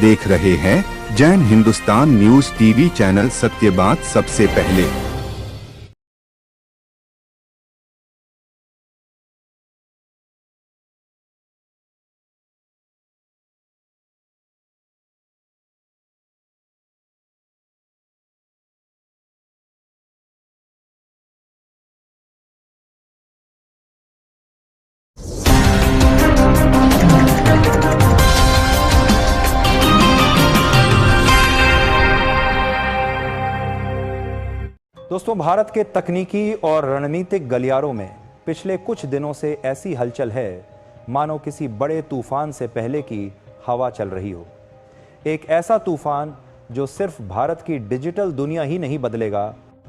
देख रहे हैं Jain Hindustan news TV channel, सत्य बात सबसे पहले। दोस्तों, भारत के तकनीकी और रणनीतिक गलियारों में पिछले कुछ दिनों से ऐसी हलचल है मानो किसी बड़े तूफान से पहले की हवा चल रही हो। एक ऐसा तूफान जो सिर्फ भारत की डिजिटल दुनिया ही नहीं बदलेगा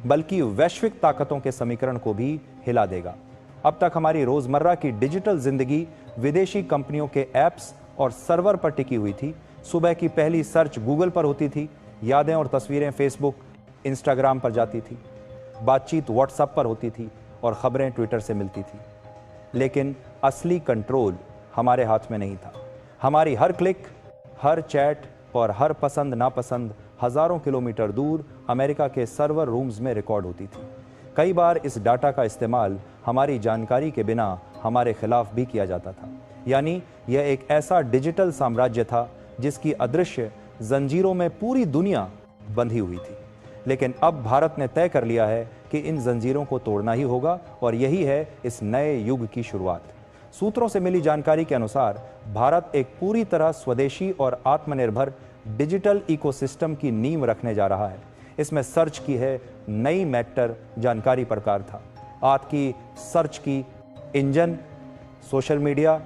बल्कि वैश्विक ताकतों के समीकरण को भी हिला देगा। अब तक हमारी रोजमर्रा की डिजिटल जिंदगी विदेशी कंपनियों के ऐप्स और सर्वर पर टिकी हुई थी। सुबह की पहली सर्च गूगल पर होती थी, यादें और तस्वीरें फेसबुक इंस्टाग्राम पर जाती थी, बातचीत व्हाट्सएप पर होती थी और खबरें ट्विटर से मिलती थी। लेकिन असली कंट्रोल हमारे हाथ में नहीं था। हमारी हर क्लिक, हर चैट और हर पसंद नापसंद हजारों किलोमीटर दूर अमेरिका के सर्वर रूम्स में रिकॉर्ड होती थी। कई बार इस डाटा का इस्तेमाल हमारी जानकारी के बिना हमारे खिलाफ भी किया जाता था। यानी यह एक ऐसा डिजिटल साम्राज्य था जिसकी अदृश्य जंजीरों में पूरी दुनिया बंधी हुई थी। लेकिन अब भारत ने तय कर लिया है कि इन जंजीरों को तोड़ना ही होगा और यही है इस नए युग की शुरुआत। सूत्रों से मिली जानकारी के अनुसार भारत एक पूरी तरह स्वदेशी और आत्मनिर्भर डिजिटल इकोसिस्टम की नींव रखने जा रहा है। इसमें सर्च की है नई मैटर जानकारी प्रकार था, आपकी सर्च की engine, social media,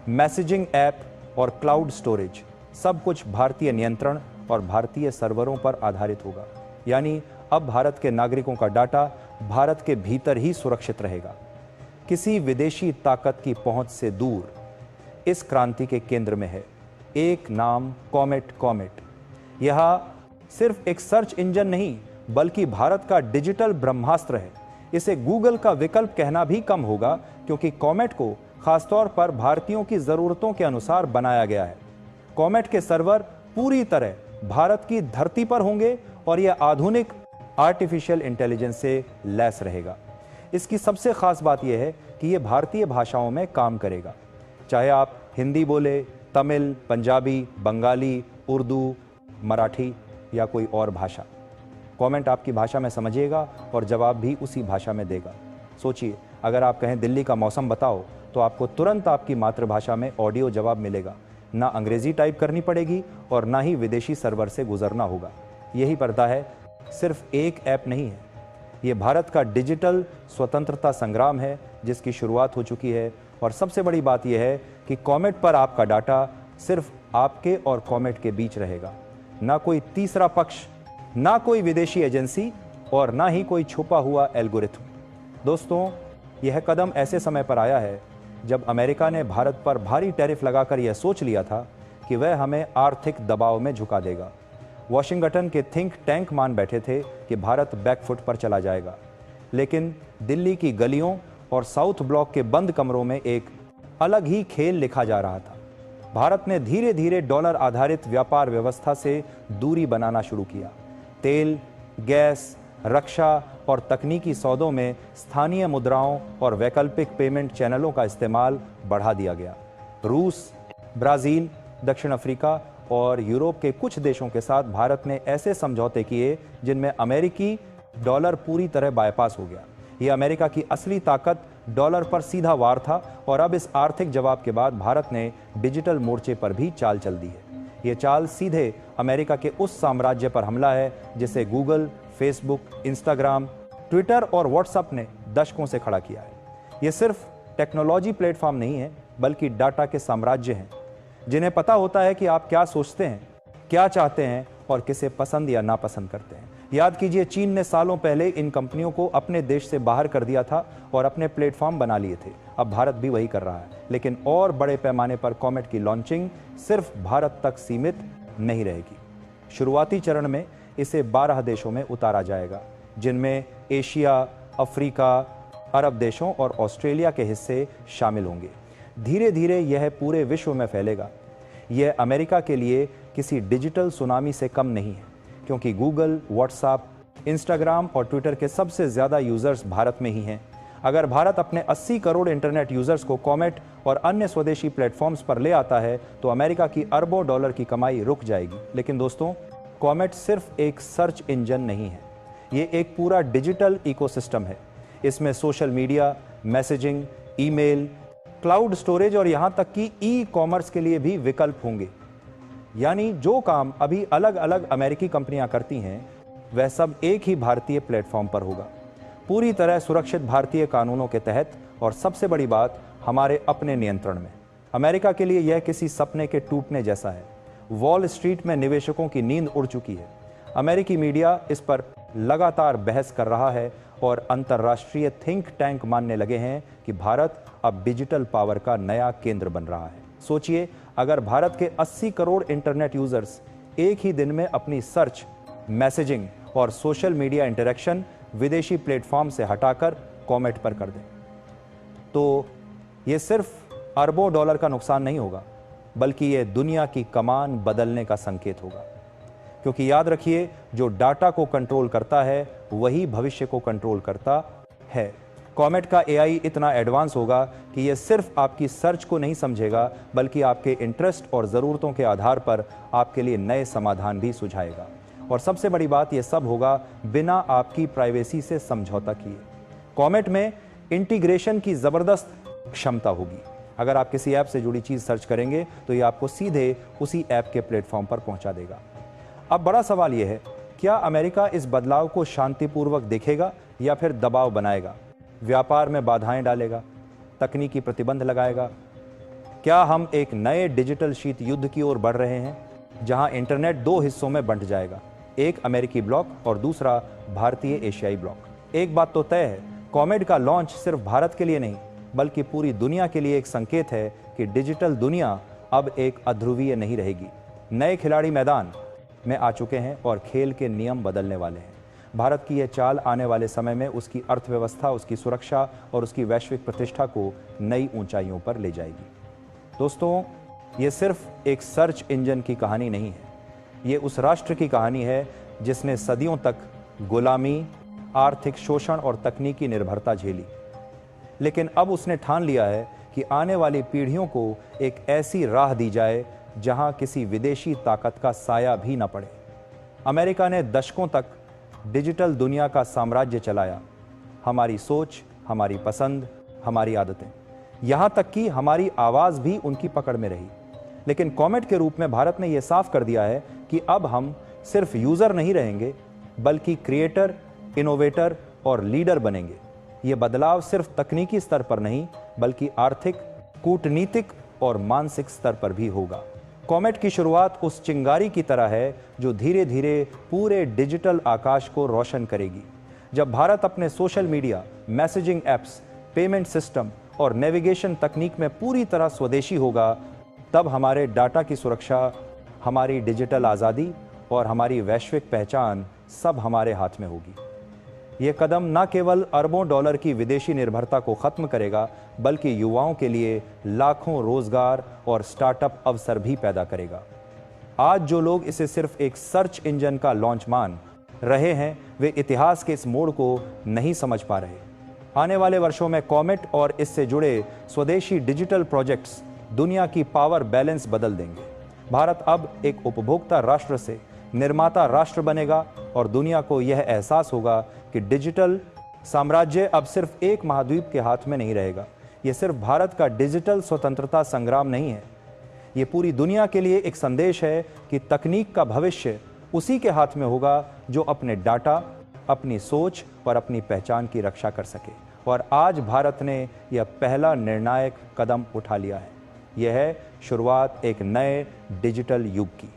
messaging app और क्लाउड स्टोरेज, सब कुछ भारतीय नियंत्रण और भारतीय सर्वरों पर आधारित होगा। यानी अब भारत के नागरिकों का डाटा भारत के भीतर ही सुरक्षित रहेगा, किसी विदेशी ताकत की पहुंच से दूर। इस क्रांति के केंद्र में है एक नाम, कॉमेट। यह सिर्फ एक सर्च इंजन नहीं बल्कि भारत का डिजिटल ब्रह्मास्त्र है। इसे गूगल का विकल्प कहना भी कम होगा क्योंकि कॉमेट को खासतौर पर भारतीयों की जरूरतों के अनुसार बनाया गया है। कॉमेट के सर्वर पूरी तरह भारत की धरती पर होंगे और यह आधुनिक आर्टिफिशियल इंटेलिजेंस से लैस रहेगा। इसकी सबसे खास बात यह है कि यह भारतीय भाषाओं में काम करेगा, चाहे आप हिंदी बोले, तमिल, पंजाबी, बंगाली, उर्दू, मराठी या कोई और भाषा। कमेंट आपकी भाषा में समझिएगा और जवाब भी उसी भाषा में देगा। सोचिए, अगर आप कहें दिल्ली का मौसम बताओ तो आपको तुरंत आपकी मातृभाषा में ऑडियो जवाब मिलेगा। ना अंग्रेजी टाइप करनी पड़ेगी और ना ही विदेशी सर्वर से गुजरना होगा। यही पर्दा है, सिर्फ एक ऐप नहीं है, ये भारत का डिजिटल स्वतंत्रता संग्राम है जिसकी शुरुआत हो चुकी है। और सबसे बड़ी बात यह है कि कॉमेट पर आपका डाटा सिर्फ आपके और कॉमेट के बीच रहेगा, ना कोई तीसरा पक्ष, ना कोई विदेशी एजेंसी और ना ही कोई छुपा हुआ एल्गोरिथम। दोस्तों, यह कदम ऐसे समय पर आया है जब अमेरिका ने भारत पर भारी टैरिफ लगाकर यह सोच लिया था कि वह हमें आर्थिक दबाव में झुका देगा। वॉशिंगटन के थिंक टैंक मान बैठे थे कि भारत बैकफुट पर चला जाएगा, लेकिन दिल्ली की गलियों और साउथ ब्लॉक के बंद कमरों में एक अलग ही खेल लिखा जा रहा था। भारत ने धीरे धीरे डॉलर आधारित व्यापार व्यवस्था से दूरी बनाना शुरू किया। तेल, गैस, रक्षा और तकनीकी सौदों में स्थानीय मुद्राओं और वैकल्पिक पेमेंट चैनलों का इस्तेमाल बढ़ा दिया गया। रूस, ब्राजील, दक्षिण अफ्रीका और यूरोप के कुछ देशों के साथ भारत ने ऐसे समझौते किए जिनमें अमेरिकी डॉलर पूरी तरह बायपास हो गया। यह अमेरिका की असली ताकत डॉलर पर सीधा वार था और अब इस आर्थिक जवाब के बाद भारत ने डिजिटल मोर्चे पर भी चाल चल दी है। यह चाल सीधे अमेरिका के उस साम्राज्य पर हमला है जिसे गूगल, फेसबुक, इंस्टाग्राम, ट्विटर और व्हाट्सएप ने दशकों से खड़ा किया है। यह सिर्फ टेक्नोलॉजी प्लेटफॉर्म नहीं है बल्कि डाटा के साम्राज्य हैं, जिन्हें पता होता है कि आप क्या सोचते हैं, क्या चाहते हैं और किसे पसंद या नापसंद करते हैं। याद कीजिए, चीन ने सालों पहले इन कंपनियों को अपने देश से बाहर कर दिया था और अपने प्लेटफॉर्म बना लिए थे। अब भारत भी वही कर रहा है, लेकिन और बड़े पैमाने पर कॉमेट की लॉन्चिंग सिर्फ भारत तक सीमित नहीं रहेगी। शुरुआती चरण में इसे 12 देशों में उतारा जाएगा, जिनमें एशिया, अफ्रीका, अरब देशों और ऑस्ट्रेलिया के हिस्से शामिल होंगे। धीरे धीरे यह पूरे विश्व में फैलेगा। यह अमेरिका के लिए किसी डिजिटल सुनामी से कम नहीं है, क्योंकि गूगल, व्हाट्सएप, इंस्टाग्राम और ट्विटर के सबसे ज़्यादा यूज़र्स भारत में ही हैं। अगर भारत अपने 80 करोड़ इंटरनेट यूज़र्स को कॉमेट और अन्य स्वदेशी प्लेटफॉर्म्स पर ले आता है तो अमेरिका की अरबों डॉलर की कमाई रुक जाएगी। लेकिन दोस्तों, कॉमेट सिर्फ एक सर्च इंजन नहीं है, ये एक पूरा डिजिटल इकोसिस्टम है। इसमें social media, messaging, email, cloud storage और यहाँ तक कि ई कॉमर्स के लिए भी विकल्प होंगे। यानी जो काम अभी अलग अलग अमेरिकी कंपनियां करती हैं, वह सब एक ही भारतीय प्लेटफॉर्म पर होगा, पूरी तरह सुरक्षित भारतीय कानूनों के तहत, और सबसे बड़ी बात, हमारे अपने नियंत्रण में। अमेरिका के लिए यह किसी सपने के टूटने जैसा है। वॉल स्ट्रीट में निवेशकों की नींद उड़ चुकी है। अमेरिकी मीडिया इस पर लगातार बहस कर रहा है और अंतर्राष्ट्रीय थिंक टैंक मानने लगे हैं कि भारत अब डिजिटल पावर का नया केंद्र बन रहा है। सोचिए, अगर भारत के 80 करोड़ इंटरनेट यूजर्स एक ही दिन में अपनी सर्च, मैसेजिंग और सोशल मीडिया इंटरेक्शन विदेशी प्लेटफॉर्म से हटाकर कॉमेट पर कर दें, तो ये सिर्फ अरबों डॉलर का नुकसान नहीं होगा, बल्कि ये दुनिया की कमान बदलने का संकेत होगा। क्योंकि याद रखिए, जो डाटा को कंट्रोल करता है वही भविष्य को कंट्रोल करता है। कॉमेट का एआई इतना एडवांस होगा कि यह सिर्फ आपकी सर्च को नहीं समझेगा, बल्कि आपके इंटरेस्ट और ज़रूरतों के आधार पर आपके लिए नए समाधान भी सुझाएगा। और सबसे बड़ी बात, यह सब होगा बिना आपकी प्राइवेसी से समझौता किए। कॉमेट में इंटीग्रेशन की ज़बरदस्त क्षमता होगी। अगर आप किसी ऐप से जुड़ी चीज़ सर्च करेंगे तो ये आपको सीधे उसी ऐप के प्लेटफॉर्म पर पहुंचा देगा। अब बड़ा सवाल यह है, क्या अमेरिका इस बदलाव को शांतिपूर्वक देखेगा या फिर दबाव बनाएगा, व्यापार में बाधाएं डालेगा, तकनीकी प्रतिबंध लगाएगा? क्या हम एक नए डिजिटल शीत युद्ध की ओर बढ़ रहे हैं, जहां इंटरनेट दो हिस्सों में बंट जाएगा, एक अमेरिकी ब्लॉक और दूसरा भारतीय एशियाई ब्लॉक? एक बात तो तय है, कॉमेट का लॉन्च सिर्फ भारत के लिए नहीं, बल्कि पूरी दुनिया के लिए एक संकेत है कि डिजिटल दुनिया अब एक अध्रुवीय नहीं रहेगी। नए खिलाड़ी मैदान में आ चुके हैं और खेल के नियम बदलने वाले हैं। भारत की यह चाल आने वाले समय में उसकी अर्थव्यवस्था, उसकी सुरक्षा और उसकी वैश्विक प्रतिष्ठा को नई ऊंचाइयों पर ले जाएगी। दोस्तों, ये सिर्फ एक सर्च इंजन की कहानी नहीं है, ये उस राष्ट्र की कहानी है जिसने सदियों तक गुलामी, आर्थिक शोषण और तकनीकी निर्भरता झेली। लेकिन अब उसने ठान लिया है कि आने वाली पीढ़ियों को एक ऐसी राह दी जाए जहां किसी विदेशी ताकत का साया भी न पड़े। अमेरिका ने दशकों तक डिजिटल दुनिया का साम्राज्य चलाया। हमारी सोच, हमारी पसंद, हमारी आदतें, यहाँ तक कि हमारी आवाज़ भी उनकी पकड़ में रही। लेकिन कॉमेट के रूप में भारत ने यह साफ कर दिया है कि अब हम सिर्फ यूज़र नहीं रहेंगे, बल्कि क्रिएटर, इनोवेटर और लीडर बनेंगे। ये बदलाव सिर्फ तकनीकी स्तर पर नहीं, बल्कि आर्थिक, कूटनीतिक और मानसिक स्तर पर भी होगा। कॉमेट की शुरुआत उस चिंगारी की तरह है जो धीरे धीरे पूरे डिजिटल आकाश को रोशन करेगी। जब भारत अपने social media, messaging apps, payment system और नेविगेशन तकनीक में पूरी तरह स्वदेशी होगा, तब हमारे डाटा की सुरक्षा, हमारी डिजिटल आज़ादी और हमारी वैश्विक पहचान सब हमारे हाथ में होगी। ये कदम न केवल अरबों डॉलर की विदेशी निर्भरता को खत्म करेगा, बल्कि युवाओं के लिए लाखों रोजगार और स्टार्टअप अवसर भी पैदा करेगा। आज जो लोग इसे सिर्फ एक सर्च इंजन का लॉन्च मान रहे हैं, वे इतिहास के इस मोड़ को नहीं समझ पा रहे। आने वाले वर्षों में कॉमेट और इससे जुड़े स्वदेशी डिजिटल प्रोजेक्ट्स दुनिया की पावर बैलेंस बदल देंगे। भारत अब एक उपभोक्ता राष्ट्र से निर्माता राष्ट्र बनेगा और दुनिया को यह एहसास होगा कि डिजिटल साम्राज्य अब सिर्फ एक महाद्वीप के हाथ में नहीं रहेगा। यह सिर्फ भारत का डिजिटल स्वतंत्रता संग्राम नहीं है, ये पूरी दुनिया के लिए एक संदेश है कि तकनीक का भविष्य उसी के हाथ में होगा जो अपने डाटा, अपनी सोच और अपनी पहचान की रक्षा कर सके। और आज भारत ने यह पहला निर्णायक कदम उठा लिया है। यह है शुरुआत एक नए डिजिटल युग की।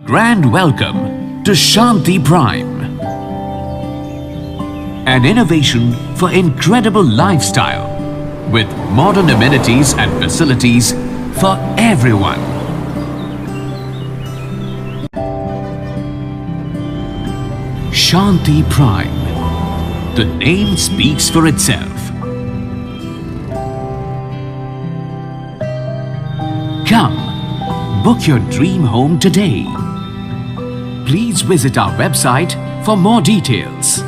Grand welcome to Shanti Prime, an innovation for incredible lifestyle with modern amenities and facilities for everyone. Shanti Prime. The name speaks for itself. Come, book your dream home today. Please visit our website for more details.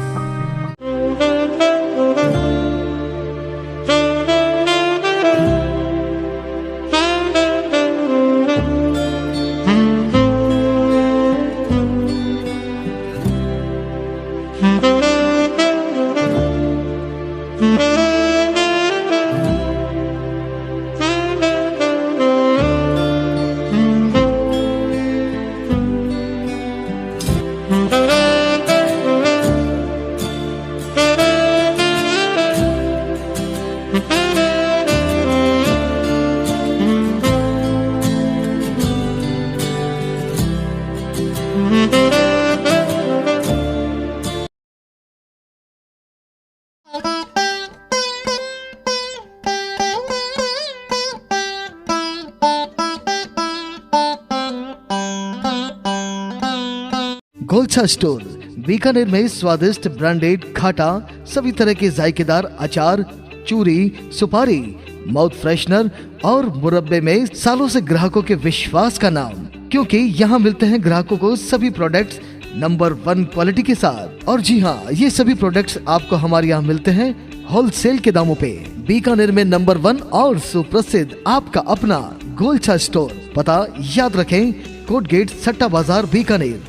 Golchha store Bikaner में स्वादिष्ट branded खाटा, सभी तरह के जायकेदार अचार, चूरी, सुपारी, mouth freshener और मुरब्बे में सालों से ग्राहकों के विश्वास का नाम, क्योंकि यहाँ मिलते हैं ग्राहकों को सभी प्रोडक्ट्स नंबर 1 क्वालिटी के साथ। और जी हाँ, ये सभी प्रोडक्ट्स आपको हमारे यहाँ मिलते हैं होलसेल के दामों पे। बीकानेर में नंबर 1 और सुप्रसिद्ध आपका अपना गोलछा स्टोर। पता याद रखें, कोट गेट, सट्टा बाजार, बीकानेर।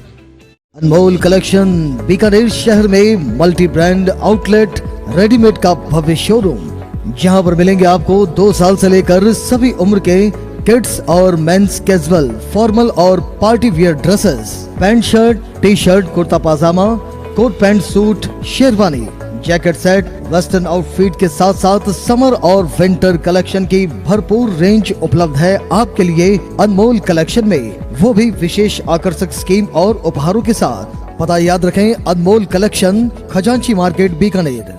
अनमोल कलेक्शन बीकानेर शहर में मल्टी ब्रांड आउटलेट रेडीमेड का भव्य शोरूम, जहां पर मिलेंगे आपको 2 साल से लेकर सभी उम्र के किड्स और मेंस कैजुअल, फॉर्मल और party wear dresses, pant shirt, T shirt, kurta pyjama, coat pant suit, sherwani, jacket set, western outfit के साथ साथ समर और विंटर कलेक्शन की भरपूर रेंज उपलब्ध है आपके लिए अनमोल कलेक्शन में, वो भी विशेष आकर्षक स्कीम और उपहारों के साथ। पता याद रखें, अनमोल कलेक्शन, खजांची मार्केट, बीकानेर।